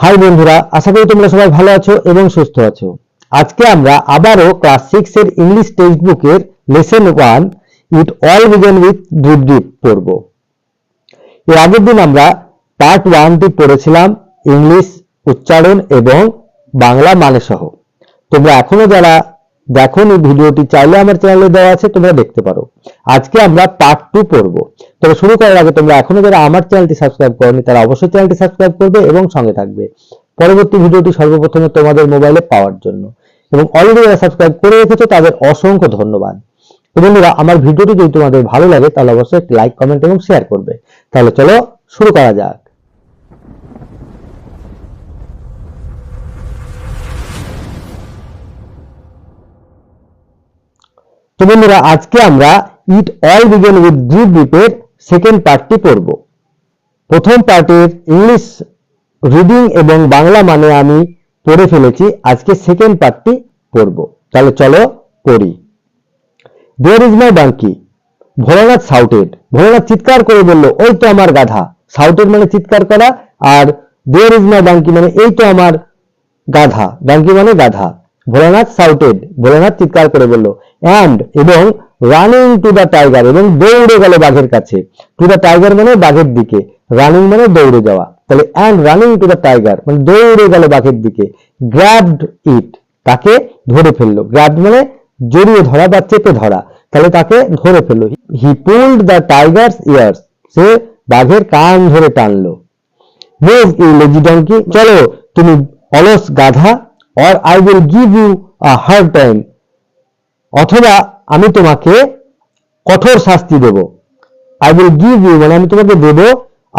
High বন্ধুরা, আশা করি তোমরা সবাই ভালো আছো এবং সুস্থ আছো। আজকে আমরা আবারও ক্লাস 6 এর ইংলিশ টেক্সট বুকের lesson 1 it all began with drip drip পড়ব। এর আগের দিন আমরা পার্ট 1টি পড়েছিলাম ইংলিশ উচ্চারণ এবং বাংলা মানে সহ। তোমরা এখনো যারা দেখোনি ভিডিওটি, চাইলে আমার চ্যানেলে দেওয়া আছে, তোমরা দেখতে পারো। আজকে আমরা পার্ট 2 পড়ব। তবে শুরু করার আগে তোমরা এখনো যারা আমার চ্যানেলটি সাবস্ক্রাইব করোনি তারা অবশ্যই চ্যানেলটি সাবস্ক্রাইব করবে এবং সঙ্গে থাকবে পরবর্তী ভিডিওটি সর্বপ্রথমে তোমাদের মোবাইলে পাওয়ার জন্য। এবং অলরেডি যারা সাবস্ক্রাইব করে রেখেছো তাদের অসংখ্য ধন্যবাদ। তো বন্ধুরা, আমার ভিডিওটি যদি তোমাদের ভালো লাগে তাহলে অবশ্যই একটি লাইক, কমেন্ট এবং শেয়ার করবে। তাহলে চলো শুরু করা যাক। তো বন্ধুরা, আজকে আমরা it all began with drip ড্রিপের সেকেন্ড পার্টটি পড়ব। প্রথম পার্টের ইংলিশ রিডিং এবং বাংলা মানে আমি পড়ে ফেলেছি, আজকে সেকেন্ড পার্টটি পড়ব। তাহলে চলো পড়ি। There is my donkey, Bholanath shouted. Bholanath চিৎকার করে বলল, ওই তো আমার গাধা। শাউটেড মানে চিৎকার করা, আর দেয়ার ইজ মাই ডাঙ্কি মানে এই তো আমার গাধা। ডাঙ্কি মানে গাধা। ভোলানাথ শাউটেড, ভোলানাথ চিৎকার করে বলল। অ্যান্ড এবং রানিং টু দ্য টাইগার, এবং দৌড়ে গেল বাঘের কাছে। টু দ্য টাইগার মানে বাঘের দিকে, রানিং মানে দৌড়ে যাওয়া। তাহলে and running to the tiger মানে দৌড়ে গেল বাঘের দিকে। গ্র্যাবড ইট, তাকে ধরে ফেললো। গ্র্যাবড মানে জড়িয়ে ধরা বা চেপে ধরা, তাহলে তাকে ধরে ফেললো। He pulled the tiger's ears, সে বাঘের কান ধরে টানলো। মুভ ইউ লেজি ডঙ্কি, চলো তুমি অলস গাধা। Or I will give you a hard time, অথবা আমি তোমাকে কঠোর শাস্তি দেব। আই উইল গিভ ইউ মানে আমি তোমাকে দেব,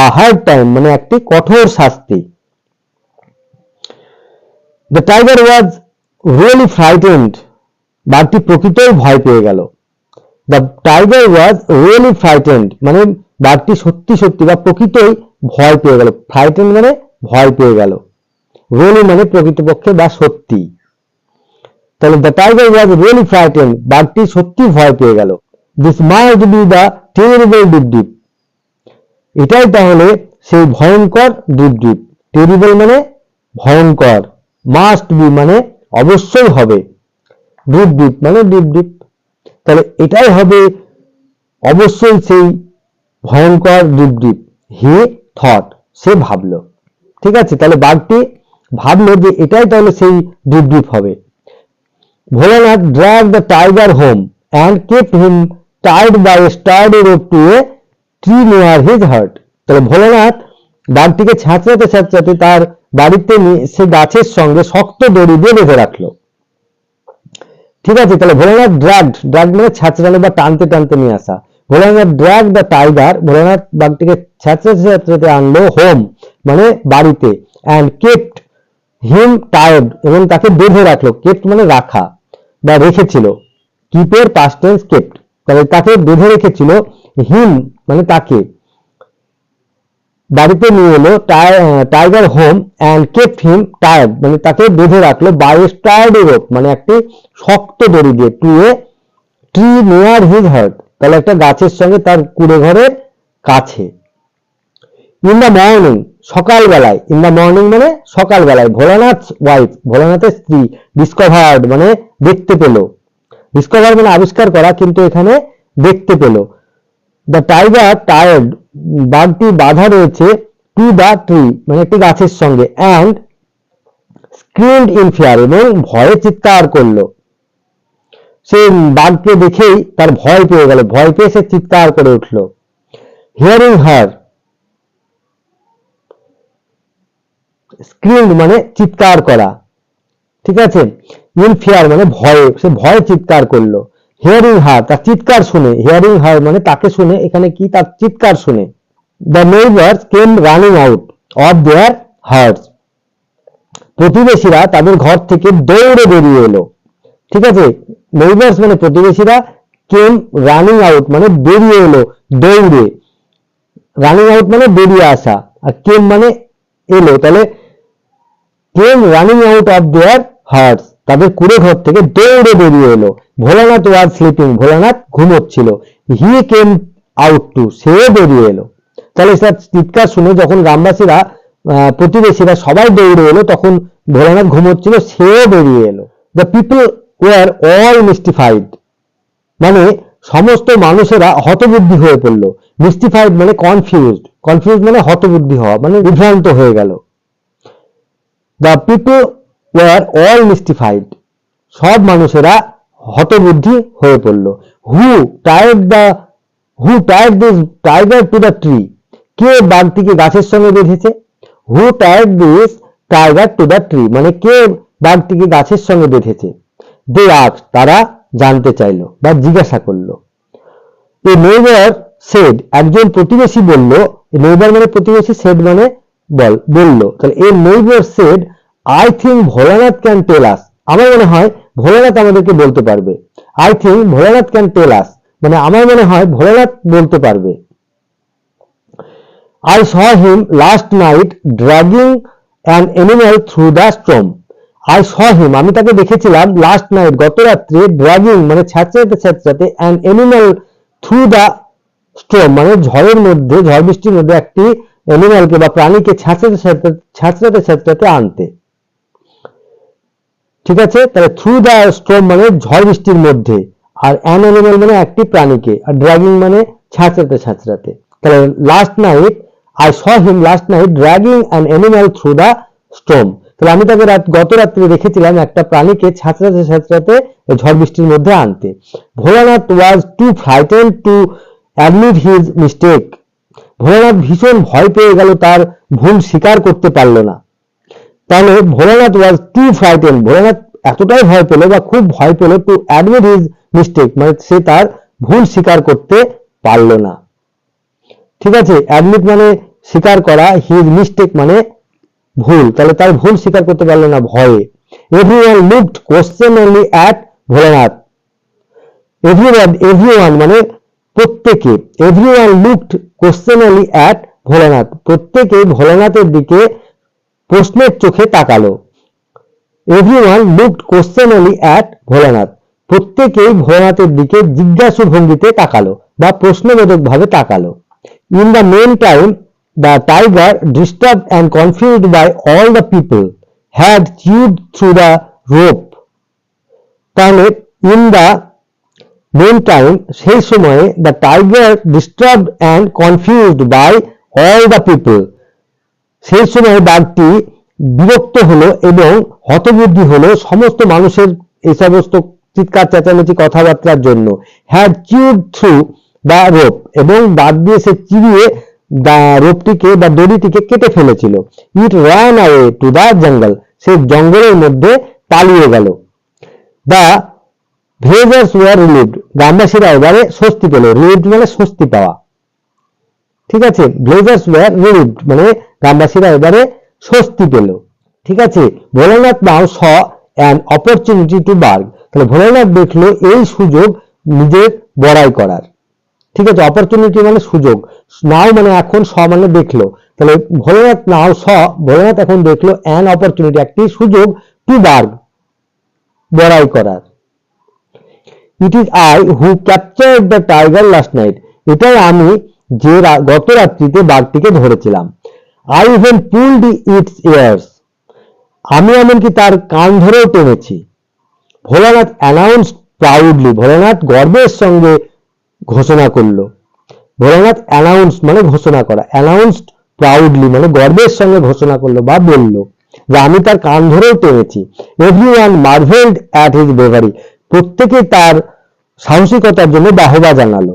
আ হার্ড টাইম মানে একটি কঠোর শাস্তি। The tiger was really frightened, বাঘটি প্রকৃতই ভয় পেয়ে গেল। The tiger was really frightened মানে বাঘটি সত্যি সত্যি বা প্রকৃতই ভয় পেয়ে গেল। ফ্রাইটেন্ড মানে ভয় পেয়ে গেল, রিয়েলি মানে প্রকৃতপক্ষে বা সত্যি। তাহলে the tiger was really frightened, বাঘটি সত্যি ভয় পেয়ে গেল। This must be the terrible drip drip, এটাই তাহলে সেই ভয়ঙ্কর ডিপ ডিপ। টেরিবল মানে ভয়ঙ্কর, মাস্ট বি মানে অবশ্যই হবে, ডিপ ডিপ মানে ডিপ ডিপ। তাহলে এটাই হবে অবশ্যই সেই ভয়ঙ্কর ডিপ ডিপ। হি থট, সে ভাবলো। ঠিক আছে, তাহলে বাঘটি ভাবলো যে এটাই তাহলে সেই ডিপ ডিপ হবে। Bholanath dragged the tiger home and kept him tied by a sturdy rope to a tree near his hut. তাহলে ভোলানাথ বাঘটিকে ছাঁচড়াতে ছাঁচড়াতে তার বাড়িতে সে গাছের সঙ্গে শক্ত দড়ি দিয়ে বেঁধে রাখলো। ঠিক আছে, তাহলে ভোলানাথ dragged মানে ছাঁচড়ানো বা টানতে টানতে নিয়ে আসা। Bholanath dragged the tiger, Bholanath বাঘটিকে ছাঁচড়াতে ছাঁচড়াতে আনলো হোম মানে বাড়িতে, and kept him tied এবং তাকে বেঁধে রাখলো। kept মানে রাখা বা রেখেছিল, কিপের পাস্ট টেন্স কেপ্ট। তাহলে তাকে বেঁধে রেখেছিল। হিম মানে তাকে, বাড়িতে নিয়ে এলো। Tiger home and kept him tired মানে তাকে বেঁধে রাখলো। বাই এ স্টার্ডি রোপ মানে একটি শক্ত দড়ি দিয়ে। To a tree near his hut, তাহলে একটা গাছের সঙ্গে তার কুড়ে ঘরের কাছে। ইন দ্য মর্নিং সকালবেলায়, ইন দ্য মর্নিং মানে সকালবেলায়। ভোলানাথ ওয়াইফ ভোলানাথের স্ত্রী, ডিসকভার্ড মানে দেখতে পেল। ডিসকভার মানে আবিষ্কার করা, কিন্তু এখানে দেখতে পেল। দ্য টাইগার টায়ার্ড, বাঘটি বাধা রয়েছে। টু দ্য ট্রি মানে একটি গাছের সঙ্গে। অ্যান্ড স্ক্রিমড ইন ফিয়ার এবং ভয়ে চিৎকার করলো। সে বাঘকে দেখেই তার ভয় পেয়ে গেল, ভয় পেয়ে সে চিৎকার করে উঠল। হিয়ারিং হার, স্ক্রিমড মানে চিৎকার করা। ঠিক আছে, ইন ফিয়ার মানে ভয়ে, সে ভয়ে চিৎকার করলো। হিয়ারিং হার, তার চিৎকার শুনে। হিয়ারিং হার মানে তাকে শুনে, এখানে কি তার চিৎকার শুনে। The neighbours came running out of their huts, প্রতিবেশীরা তাদের ঘর থেকে দৌড়ে বেরিয়ে এলো। ঠিক আছে, নেইবার্স মানে প্রতিবেশীরা, কেম রানিং আউট মানে বেরিয়ে এলো দৌড়ে। রানিং আউট মানে বেরিয়ে আসা, আর কেম মানে এলো। তাহলে came running out of their huts, তাদের কুড়ে ঘর থেকে দৌড়ে বেরিয়ে এলো। ভোলানাথ ওয়াজ স্লিপিং, ভোলানাথ ঘুমোচ্ছিল। হি কেম আউট টু, সে বেরিয়ে এলো। তাহলে তার চিৎকার শুনে যখন গ্রামবাসীরা প্রতিবেশীরা সবাই দৌড়ে এলো, তখন ভোলানাথ ঘুমোচ্ছিল, সেও বেরিয়ে এলো। The people were all mystified, মানে সমস্ত মানুষেরা হতবুদ্ধি হয়ে পড়লো। মিস্টিফাইড মানে কনফিউজড, কনফিউজড মানে হতবুদ্ধি হওয়া, মানে বিভ্রান্ত হয়ে গেল। The people were all mystified, সব মানুষেরা হতবুদ্ধি হয়ে পড়লো। হু টায়ার্ড this tiger to the tree, কে বাঘটিকে গাছের সঙ্গে বেঁধেছে? হু টায়ার্ড this tiger to the tree, মানে কে বাঘটিকে গাছের সঙ্গে বেঁধেছে? দে আস্কড, তারা জানতে চাইলো বা জিজ্ঞাসা করলো। এ নেইবার সেড, একজন প্রতিবেশী বলল, নেইবার মানে প্রতিবেশী, সেড মানে বলল, তাহলে a neighbour said I think Bholanath can tell us, আমার মনে হয় ভোলানাথ আমাদেরকে বলতে পারবে। I think Bholanath can tell us, মানে আমার মনে হয় ভোলানাথ বলতে পারবে। I saw him last night dragging an animal through the storm. I saw him, আমি তাকে দেখেছিলাম, লাস্ট নাইট, গত রাত্রে, ড্র্যাগিং মানে ছ্যাঁচড়াতে an animal through the storm মানে ঝড়ের মধ্যে, ঝড় বৃষ্টির মধ্যে একটি অ্যানিমালকে বা প্রাণীকে ছ্যাঁচড়াতে আনতে। ঠিক আছে, তাহলে থ্রু দ্য স্টর্ম মানে ঝড় বৃষ্টির মধ্যে, আর অ্যান অ্যানিমাল মানে একটি প্রাণীকে, আর ড্র্যাগিং মানে ছ্যাঁচড়াতে। তাহলে last night I saw him last night dragging an animal through the storm, তাহলে আমি তাকে গত রাত্রে দেখেছিলাম একটা প্রাণীকে ছ্যাঁচড়াতে ঝড় বৃষ্টির মধ্যে আনতে। Bholanath was too frightened to admit his mistake, Bholanath ভীষণ ভয় পেয়ে গেল, তার ভুল স্বীকার করতে পারল না। তাহলে Bholanath was too frightened, Bholanath এতটাই ভয় পেল বা খুব ভয় পেল, টু অ্যাডমিট হিজ মিস্টেক মানে সে তার ভুল স্বীকার করতে পারল না। ঠিক আছে, অ্যাডমিট মানে স্বীকার করা, হিজ মিস্টেক মানে ভুল, তাহলে তার ভুল স্বীকার করতে পারল না ভয়ে। Everyone looked questioningly at Bholanath, everyone মানে প্রত্যেকে, everyone looked questioningly at Bholanath, প্রত্যেকে ভোলানাথের দিকে প্রশ্নের চোখে তাকালো। Everyone looked questioningly at Bholanath, প্রত্যেকেই ভোলানাথের দিকে জিজ্ঞাসু ভঙ্গিতে তাকালো বা প্রশ্নবোধক ভাবে তাকালো। In the meantime the tiger, disturbed and confused by all the people, had chewed through the rope, তাহলে ইন দ্য মেন টাইম সেই সময়ে, the tiger disturbed and confused by all the people, সেই সময় বাঘটি বিরক্ত হলো এবং হতবুদ্ধি হলো সমস্ত মানুষের এই সমস্ত চিৎকার চেঁচামেচি কথাবার্তার জন্য। Had chewed through the rope, এবং দাঁত দিয়ে সে চিবিয়ে রোপটিকে বা দড়িটিকে কেটে ফেলেছিল। It ran away to the jungle, সে জঙ্গলের মধ্যে পালিয়ে গেল। দ্য ভিলেজার্স ওয়ার রিলিভড, গ্রামবাসীরা এবারে স্বস্তি পেল, রিলিভড মানে স্বস্তি পাওয়া। ঠিক আছে, ভিলেজার্স ওয়ার রিলিভড মানে গ্রামবাসীরা এবারে স্বস্তি পেল। ঠিক আছে, Bholanath now saw an opportunity to brag, তাহলে ভোলানাথ দেখলো এই সুযোগ নিজের বড়াই করার। ঠিক আছে, অপরচুনিটি মানে সুযোগ, নাও মানে এখন, স মানে দেখলো, তাহলে ভোলানাথ নাও স, ভোলানাথ এখন দেখলো অ্যান অপরচুনিটি একটি সুযোগ, টু বার্গ বড়াই করার। It is I who captured the tiger last night, এটাই আমি যে গত রাত্রিতে বাঘটিকে ধরেছিলাম। I even pulled it's years, আমি এমনকি তার কান ধরেও টেনেছি। ভোলানাথ অ্যানাউন্স প্রাউডলি, ভোলানাথ গর্বের সঙ্গে ঘোষণা করলো। ভোলানাথ অ্যানাউন্স মানে ঘোষণা করা, অ্যানাউন্সড প্রাউডলি মানে গর্বের সঙ্গে ঘোষণা করলো বা বলল যে আমি তার কান ধরেও টেনেছি। Everyone marvelled at his bravery, প্রত্যেকে তার সাহসিকতার জন্য বাহবা জানালো।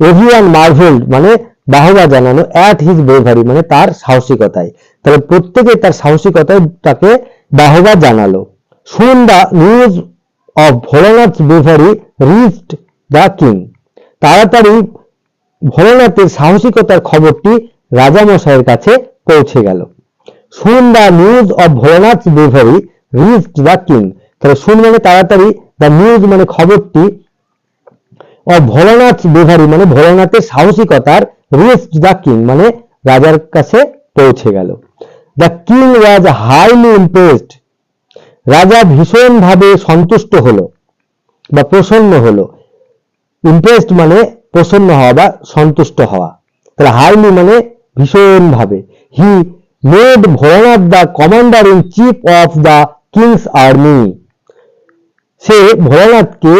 এভরিওয়ান মার্ভেলড মানে বাহবা জানানো, অ্যাট হিজ ব্রেভারি মানে তার সাহসিকতায়, তাহলে প্রত্যেকে তার সাহসিকতায় তাকে বাহবা জানালো। Soon the news of Bholanath's bravery reached the king, তাড়াতাড়ি ভোলানাথের সাহসিকতার খবরটি রাজামশাইয়ের কাছে পৌঁছে গেল। Soon the news of Bholanath's bravery reached the king, তাহলে শুন মানে তাড়াতাড়ি, দ্য নিউজ মানে খবরটি, অফ ভোলানাথস ব্রেভারি মানে ভোলানাথের সাহসিকতার, রিচড দ্য কিং মানে রাজার কাছে পৌঁছে গেল। The king was highly impressed, রাজা ভীষণ ভাবে সন্তুষ্ট হলো বা প্রসন্ন হলো। ইমপ্রেসড মানে প্রসন্ন হওয়া বা সন্তুষ্ট হওয়া, তাহলে হাইলি মানে ভীষণ ভাবে। He made Bholanath the commander in chief of the king's army। সে ভোলানাথকে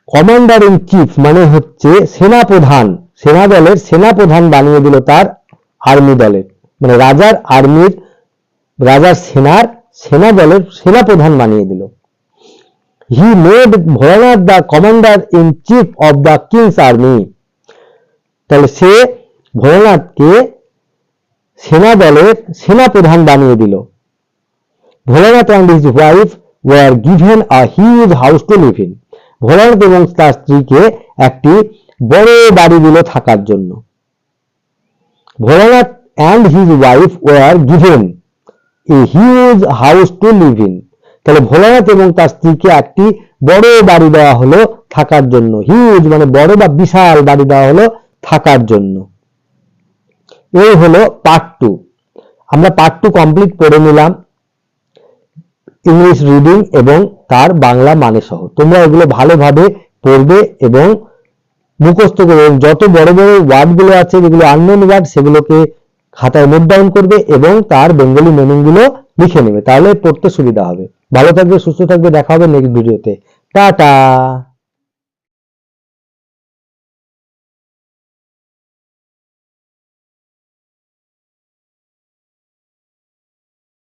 কমান্ডার ইন চিফ মানে হচ্ছে সেনাপ্রধান, সেনা দলের সেনাপ্রধান বানিয়ে দিল তার আর্মি দলের, মানে রাজার আর্মির, রাজার সেনার সেনা দলের সেনাপ্রধান বানিয়ে দিল। He made Bholanath the commander in chief of the king's army. তাহলে সে ভোলানাথকে সেনা দলের সেনাপ্রধান বানিয়ে দিল। Bholanath and his wife were given a huge house to live in. Bholanath এবং তার স্ত্রীকে একটি বড় বাড়ি দিল থাকার জন্য। Bholanath and his wife were given a huge house to live in. তাহলে ভোলানাথ এবং তার স্ত্রীকে একটি বড় বাড়ি দেওয়া হলো থাকার জন্য। হিউজ মানে বড় বা বিশাল বাড়ি দেওয়া হলো থাকার জন্য। এই হলো পার্ট 2। আমরা পার্ট 2 কমপ্লিট করে নিলাম ইংলিশ রিডিং এবং তার বাংলা মানে সহ। তোমরা এগুলো ভালোভাবে পড়বে এবং মুখস্থ করবে। যত বড় বড় ওয়ার্ড গুলো আছে যেগুলো আননোন ওয়ার্ড সেগুলোকে খাতায় নোট ডাউন করবে এবং তার বেঙ্গলি মিনিং গুলো লিখে নেবে, তাহলে পড়তে সুবিধা হবে। ভালো থাকবে, সুস্থ থাকবে, দেখা হবে নেক্সট ভিডিওতে। টাটা।